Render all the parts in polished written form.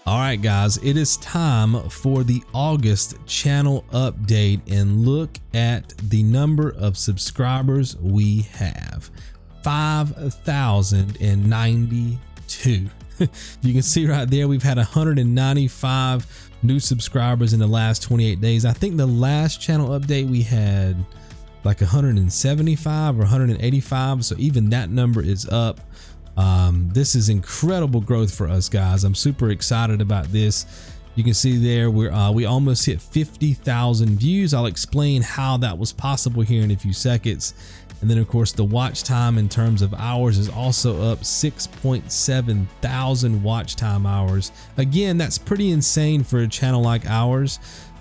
All right, guys, it is time for the August channel update, and look at the number of subscribers we have. 5,092. You can see right there, we've had 195 new subscribers in the last 28 days. I think the last channel update we had like 175 or 185. So even that number is up. This is incredible growth for us, guys. I'm super excited about this. You can see there we almost hit 50,000 views. I'll explain how that was possible here in a few seconds. And then of course the watch time in terms of hours is also up 6.7 thousand watch time hours. Again, that's pretty insane for a channel like ours.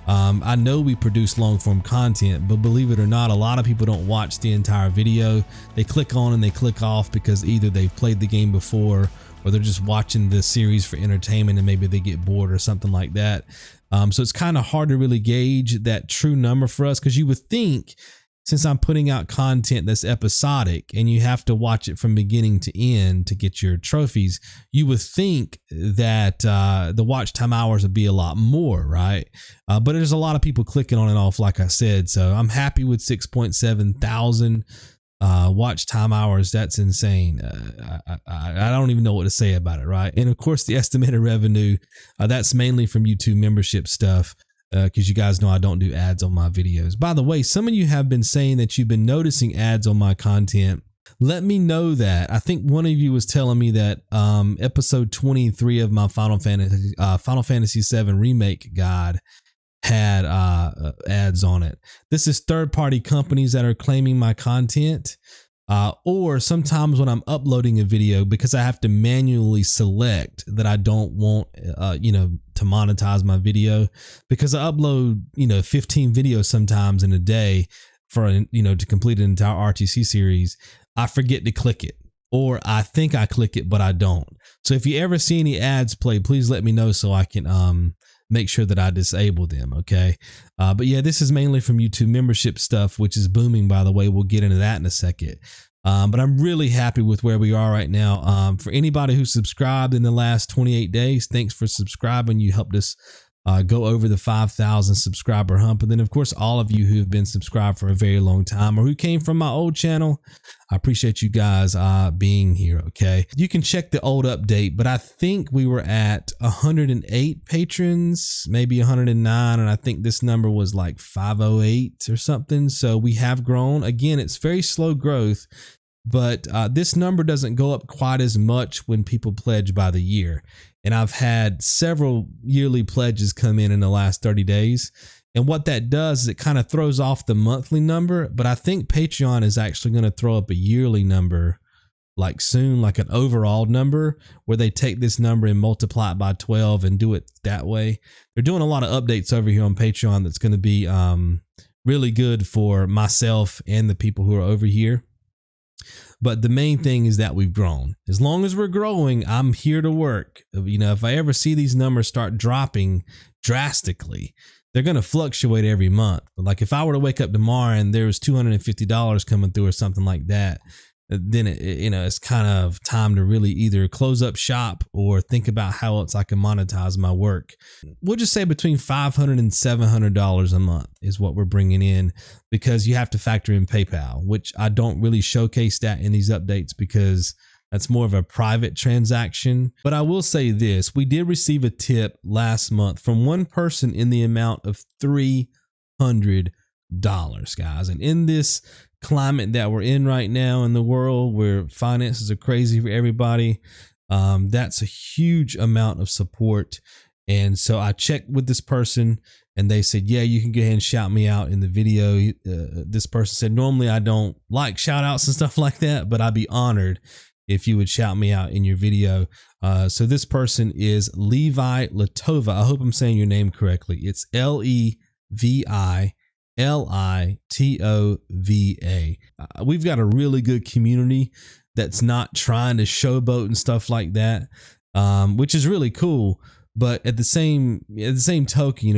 I know we produce long form content, but believe it or not, a lot of people don't watch the entire video. They click on and they click off because either they've played the game before or they're just watching the series for entertainment and maybe they get bored or something like that. So it's kind of hard to really gauge that true number for us, because you would think, since I'm putting out content that's episodic and you have to watch it from beginning to end to get your trophies, you would think that the watch time hours would be a lot more, right? But there's a lot of people clicking on and off, like I said. So I'm happy with 6.7 thousand watch time hours. That's insane. I don't even know what to say about it, right? And of course, the estimated revenue, that's mainly from YouTube membership stuff. Because you guys know I don't do ads on my videos. By the way, some of you have been saying that you've been noticing ads on my content. Let me know that. I think one of you was telling me that episode 23 of my Final Fantasy VII Remake guide had ads on it. This is third-party companies that are claiming my content. Or sometimes when I'm uploading a video, because I have to manually select that I don't want, to monetize my video, because I upload, 15 videos sometimes in a day for, to complete an entire RTC series. I forget to click it, or I think I click it, but I don't. So if you ever see any ads play, please let me know so I can, make sure that I disable them. Okay. But yeah, this is mainly from YouTube membership stuff, which is booming, by the way. We'll get into that in a second. But I'm really happy with where we are right now. For anybody who subscribed in the last 28 days, thanks for subscribing. You helped us go over the 5,000 subscriber hump. And then of course, all of you who've been subscribed for a very long time or who came from my old channel, I appreciate you guys being here. Okay. You can check the old update, but I think we were at 108 patrons, maybe 109. And I think this number was like 508 or something. So we have grown. Again, it's very slow growth, but this number doesn't go up quite as much when people pledge by the year. And I've had several yearly pledges come in the last 30 days. And what that does is it kind of throws off the monthly number. But I think Patreon is actually going to throw up a yearly number like soon, like an overall number, where they take this number and multiply it by 12 and do it that way. They're doing a lot of updates over here on Patreon that's going to be really good for myself and the people who are over here. But the main thing is that we've grown. As long as we're growing, I'm here to work. If I ever see these numbers start dropping drastically, they're going to fluctuate every month. But like if I were to wake up tomorrow and there was $250 coming through or something like that, then it's kind of time to really either close up shop or think about how else I can monetize my work. We'll just say between $500 and $700 a month is what we're bringing in, because you have to factor in PayPal, which I don't really showcase that in these updates because that's more of a private transaction. But I will say this, we did receive a tip last month from one person in the amount of $300, guys. And in this climate that we're in right now in the world where finances are crazy for everybody, that's a huge amount of support. And so I checked with this person and they said, yeah, you can go ahead and shout me out in the video. This person said, normally I don't like shout outs and stuff like that, but I'd be honored if you would shout me out in your video. So this person is Levi Litova. I hope I'm saying your name correctly. It's Levi Litova. We've got a really good community that's not trying to showboat and stuff like that, which is really cool. But at the same token,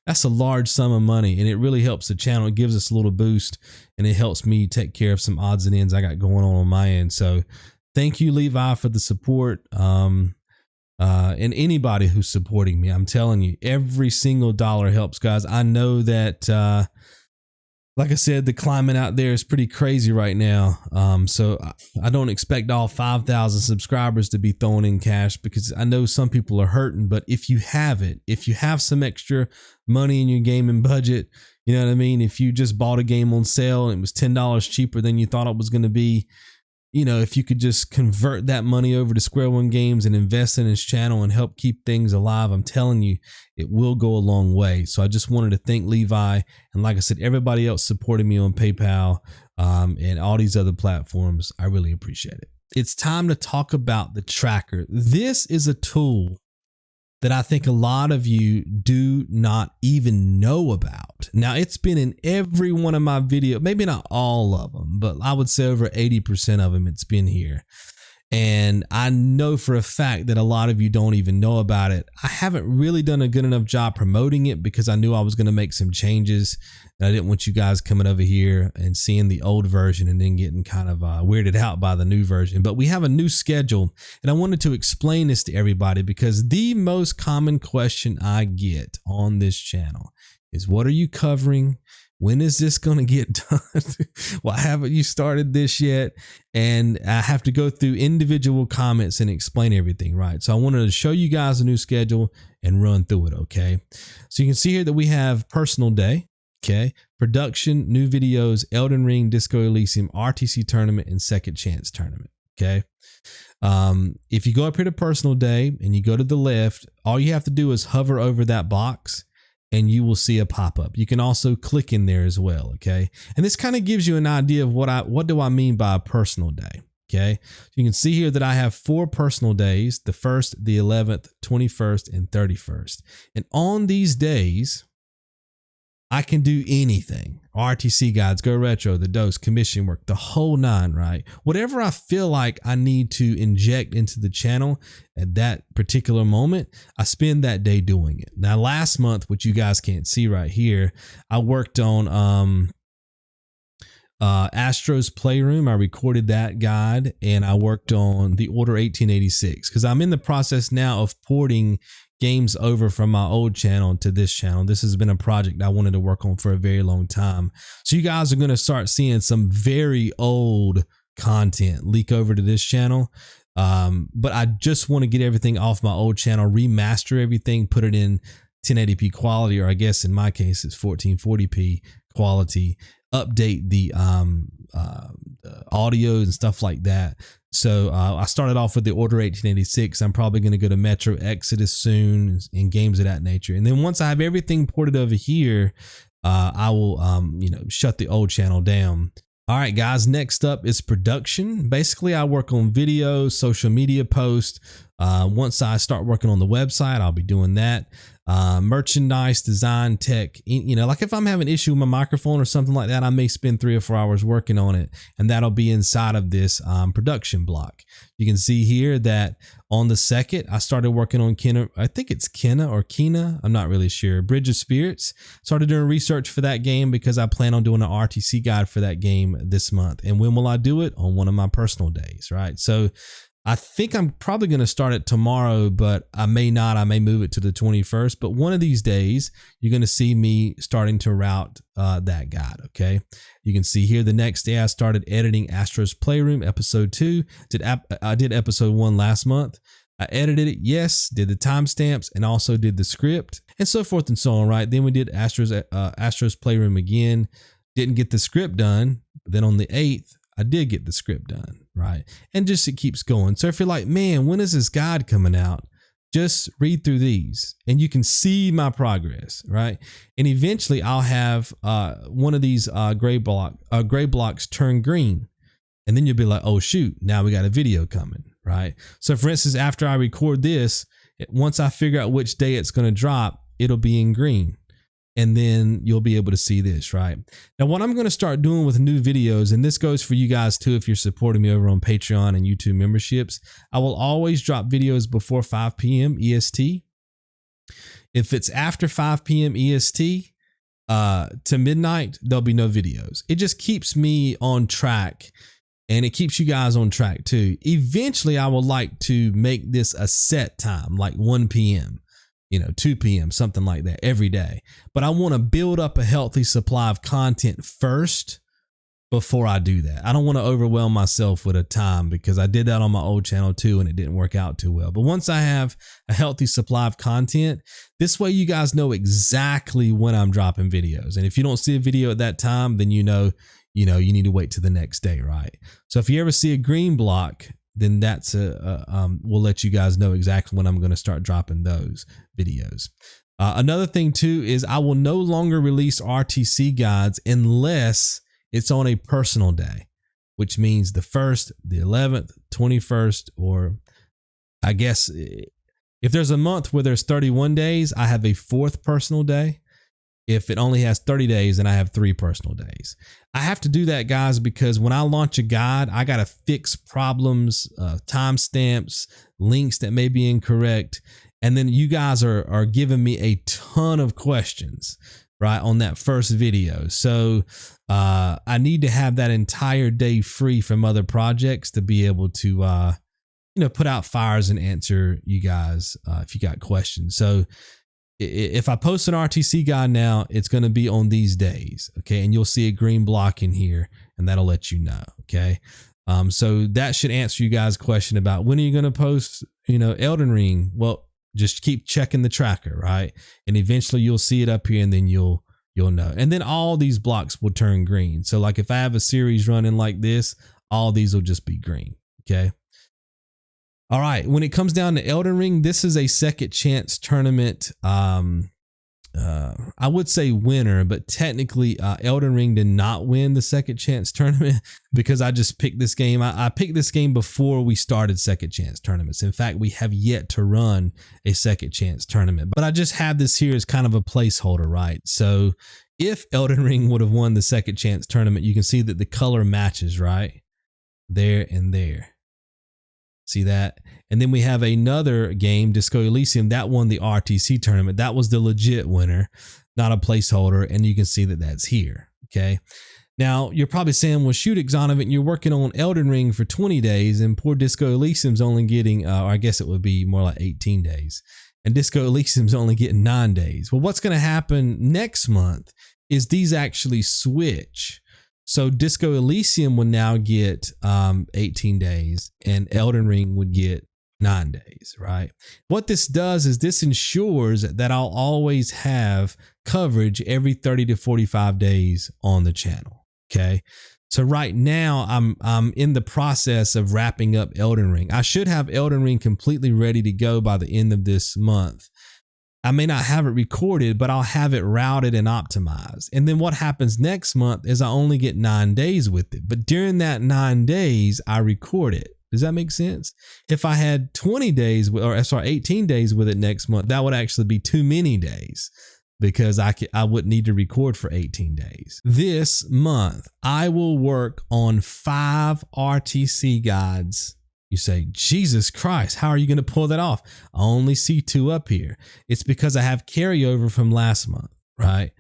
that's a large sum of money, and it really helps the channel. It gives us a little boost, and it helps me take care of some odds and ends I got going on my end. So thank you, Levi, for the support. and anybody who's supporting me. I'm telling you, every single dollar helps, guys. I know that, like I said, the climate out there is pretty crazy right now. So I don't expect all 5,000 subscribers to be throwing in cash, because I know some people are hurting. But if you have it, if you have some extra money in your gaming budget, you know what I mean? If you just bought a game on sale and it was $10 cheaper than you thought it was going to be, you know, if you could just convert that money over to Square One Games and invest in his channel and help keep things alive, I'm telling you, it will go a long way. So I just wanted to thank Levi, and like I said, everybody else supporting me on PayPal and all these other platforms. I really appreciate it. It's time to talk about the tracker. This is a tool that I think a lot of you do not even know about. Now, it's been in every one of my videos, maybe not all of them, but I would say over 80% of them, it's been here. And I know for a fact that a lot of you don't even know about it. I haven't really done a good enough job promoting it, because I knew I was going to make some changes. And I didn't want you guys coming over here and seeing the old version and then getting kind of weirded out by the new version. But we have a new schedule, and I wanted to explain this to everybody, because the most common question I get on this channel is, what are you covering? When is this going to get done? Why haven't you started this yet? And I have to go through individual comments and explain everything, right? So I wanted to show you guys a new schedule and run through it, okay? So you can see here that we have Personal Day, okay? Production, new videos, Elden Ring, Disco Elysium, RTC Tournament, and Second Chance Tournament, okay? If you go up here to Personal Day and you go to the left, all you have to do is hover over that box, and you will see a pop-up. You can also click in there as well, okay? And this kind of gives you an idea of what do I mean by a personal day, okay? So you can see here that I have 4 personal days: the 1st, the 11th, 21st, and 31st. And on these days, I can do anything. RTC guides, Go Retro, the dose, commission work, the whole 9, right? Whatever I feel like I need to inject into the channel at that particular moment, I spend that day doing it. Now, last month, which you guys can't see right here, I worked on Astro's Playroom. I recorded that guide, and I worked on the Order 1886, because I'm in the process now of porting games over from my old channel to this channel. This has been a project I wanted to work on for a very long time. So you guys are going to start seeing some very old content leak over to this channel. But I just want to get everything off my old channel, remaster everything, put it in 1080p quality, or I guess in my case it's 1440p quality, update the audio and stuff like that. So I started off with the Order 1886. I'm probably going to go to Metro Exodus soon and games of that nature. And then once I have everything ported over here, I will shut the old channel down. All right, guys, next up is production. Basically, I work on videos, social media posts. Once I start working on the website, I'll be doing that. Merchandise, design, tech, like if I'm having an issue with my microphone or something like that, I may spend 3 or 4 hours working on it, and that'll be inside of this production block. You can see here that on the 2nd, I started working on I think it's Kena, I'm not really sure. Bridge of Spirits. Started doing research for that game because I plan on doing an RTC guide for that game this month. And when will I do it? On one of my personal days, right? So I think I'm probably going to start it tomorrow, but I may not. I may move it to the 21st. But one of these days, you're going to see me starting to route that guide, okay? You can see here the next day I started editing Astro's Playroom Episode 2. I did Episode 1 last month. I edited it, yes, did the timestamps, and also did the script, and so forth and so on, right? Then we did Astro's Playroom again. Didn't get the script done, but then on the 8th, I did get the script done, right? And just it keeps going. So if you're like, man, when is this guide coming out? Just read through these and you can see my progress, right? And eventually I'll have one of these gray blocks turn green. And then you'll be like, oh shoot, now we got a video coming, right? So for instance, after I record this, once I figure out which day it's going to drop, it'll be in green. And then you'll be able to see this, right? Now, what I'm going to start doing with new videos, and this goes for you guys too if you're supporting me over on Patreon and YouTube memberships, I will always drop videos before 5 p.m. EST. If it's after 5 p.m. EST to midnight, there'll be no videos. It just keeps me on track and it keeps you guys on track too. Eventually, I would like to make this a set time, like 1 p.m., 2 p.m., something like that every day. But I want to build up a healthy supply of content first before I do that. I don't want to overwhelm myself with a time, because I did that on my old channel too and it didn't work out too well. But once I have a healthy supply of content, this way you guys know exactly when I'm dropping videos. And if you don't see a video at that time, then you need to wait till the next day, right? So if you ever see a green block, then that's we'll let you guys know exactly when I'm going to start dropping those videos. Another thing too is I will no longer release RTC guides unless it's on a personal day, which means the 1st, the 11th, 21st, or I guess if there's a month where there's 31 days, I have a 4th personal day. If it only has 30 days, then I have 3 personal days. I have to do that, guys, because when I launch a guide, I got to fix problems, timestamps, links that may be incorrect. And then you guys are giving me a ton of questions, right, on that first video. So I need to have that entire day free from other projects to be able to, put out fires and answer you guys if you got questions. So if I post an RTC guide now, it's going to be on these days. Okay. And you'll see a green block in here and that'll let you know. Okay. So that should answer you guys' question about when are you going to post, Elden Ring? Well, just keep checking the tracker, right? And eventually you'll see it up here and then you'll know. And then all these blocks will turn green. So like if I have a series running like this, all these will just be green. Okay. All right. When it comes down to Elden Ring, this is a second chance tournament. I would say winner, but technically Elden Ring did not win the second chance tournament because I just picked this game. I picked this game before we started second chance tournaments. In fact, we have yet to run a second chance tournament, but I just have this here as kind of a placeholder, right? So if Elden Ring would have won the second chance tournament, you can see that the color matches, right? There and there. See that? And then we have another game, Disco Elysium, that won the RTC tournament. That was the legit winner, not a placeholder. And you can see that that's here. Okay. Now you're probably saying, well, shoot, Xonevant, you're working on Elden Ring for 20 days and poor Disco Elysium's only getting, or I guess it would be more like 18 days. And Disco Elysium's only getting 9 days. Well, what's going to happen next month is these actually switch. So Disco Elysium would now get 18 days and Elden Ring would get 9 days, right? What this does is this ensures that I'll always have coverage every 30 to 45 days on the channel, okay? So right now I'm in the process of wrapping up Elden Ring. I should have Elden Ring completely ready to go by the end of this month. I may not have it recorded, but I'll have it routed and optimized. And then what happens next month is I only get 9 days with it. But during that 9 days, I record it. Does that make sense? If I had 18 days with it next month, that would actually be too many days because I wouldn't need to record for 18 days. This month, I will work on 5 RTC guides. You say, Jesus Christ, how are you going to pull that off? I only see 2 up here. It's because I have carryover from last month, right?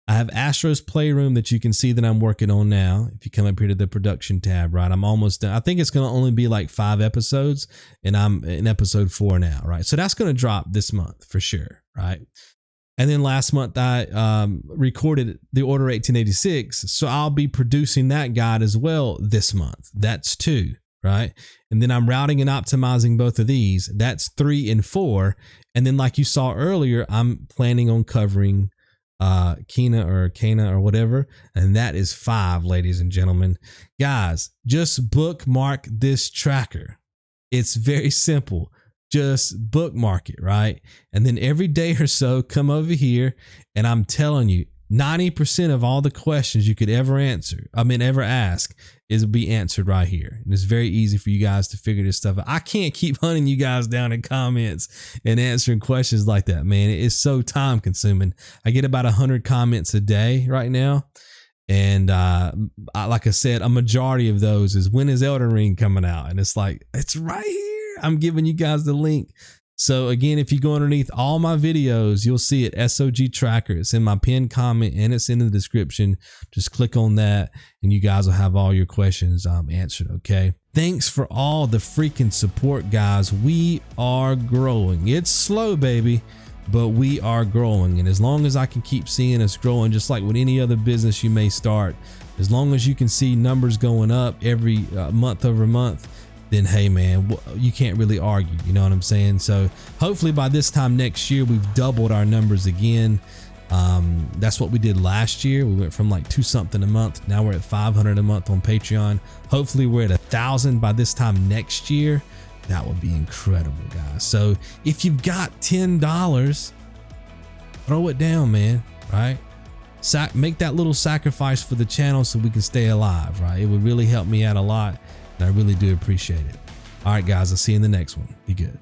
I have Astro's Playroom that you can see that I'm working on now. If you come up here to the production tab, right? I'm almost done. I think it's going to only be like 5 episodes and I'm in episode 4 now, right? So that's going to drop this month for sure, right? And then last month I recorded the Order 1886. So I'll be producing that guide as well this month. That's 2. Right. And then I'm routing and optimizing both of these. That's 3 and 4. And then like you saw earlier, I'm planning on covering Kena or whatever. And that is 5, ladies and gentlemen. Guys, just bookmark this tracker. It's very simple. Just bookmark it, right? And then every day or so, come over here and I'm telling you, 90% of all the questions you could ever ask is be answered right here. And it's very easy for you guys to figure this stuff out. I can't keep hunting you guys down in comments and answering questions like that, man. It is so time consuming. I get about 100 comments a day right now. And like I said, a majority of those is when is Elden Ring coming out? And it's like, it's right here. I'm giving you guys the link So again, if you go underneath all my videos, you'll see it, SOG Tracker. It's in my pinned comment and it's in the description. Just click on that and you guys will have all your questions answered, okay? Thanks for all the freaking support, guys. We are growing. It's slow, baby, but we are growing. And as long as I can keep seeing us growing, just like with any other business you may start, as long as you can see numbers going up every month over month, then hey man, you can't really argue, you know what I'm saying? So hopefully by this time next year, we've doubled our numbers again. That's what we did last year. We went from like 2 something a month. Now we're at 500 a month on Patreon. Hopefully we're at 1,000 by this time next year. That would be incredible, guys. So if you've got $10, throw it down, man, right? Make that little sacrifice for the channel so we can stay alive, right? It would really help me out a lot. And I really do appreciate it. All right, guys, I'll see you in the next one. Be good.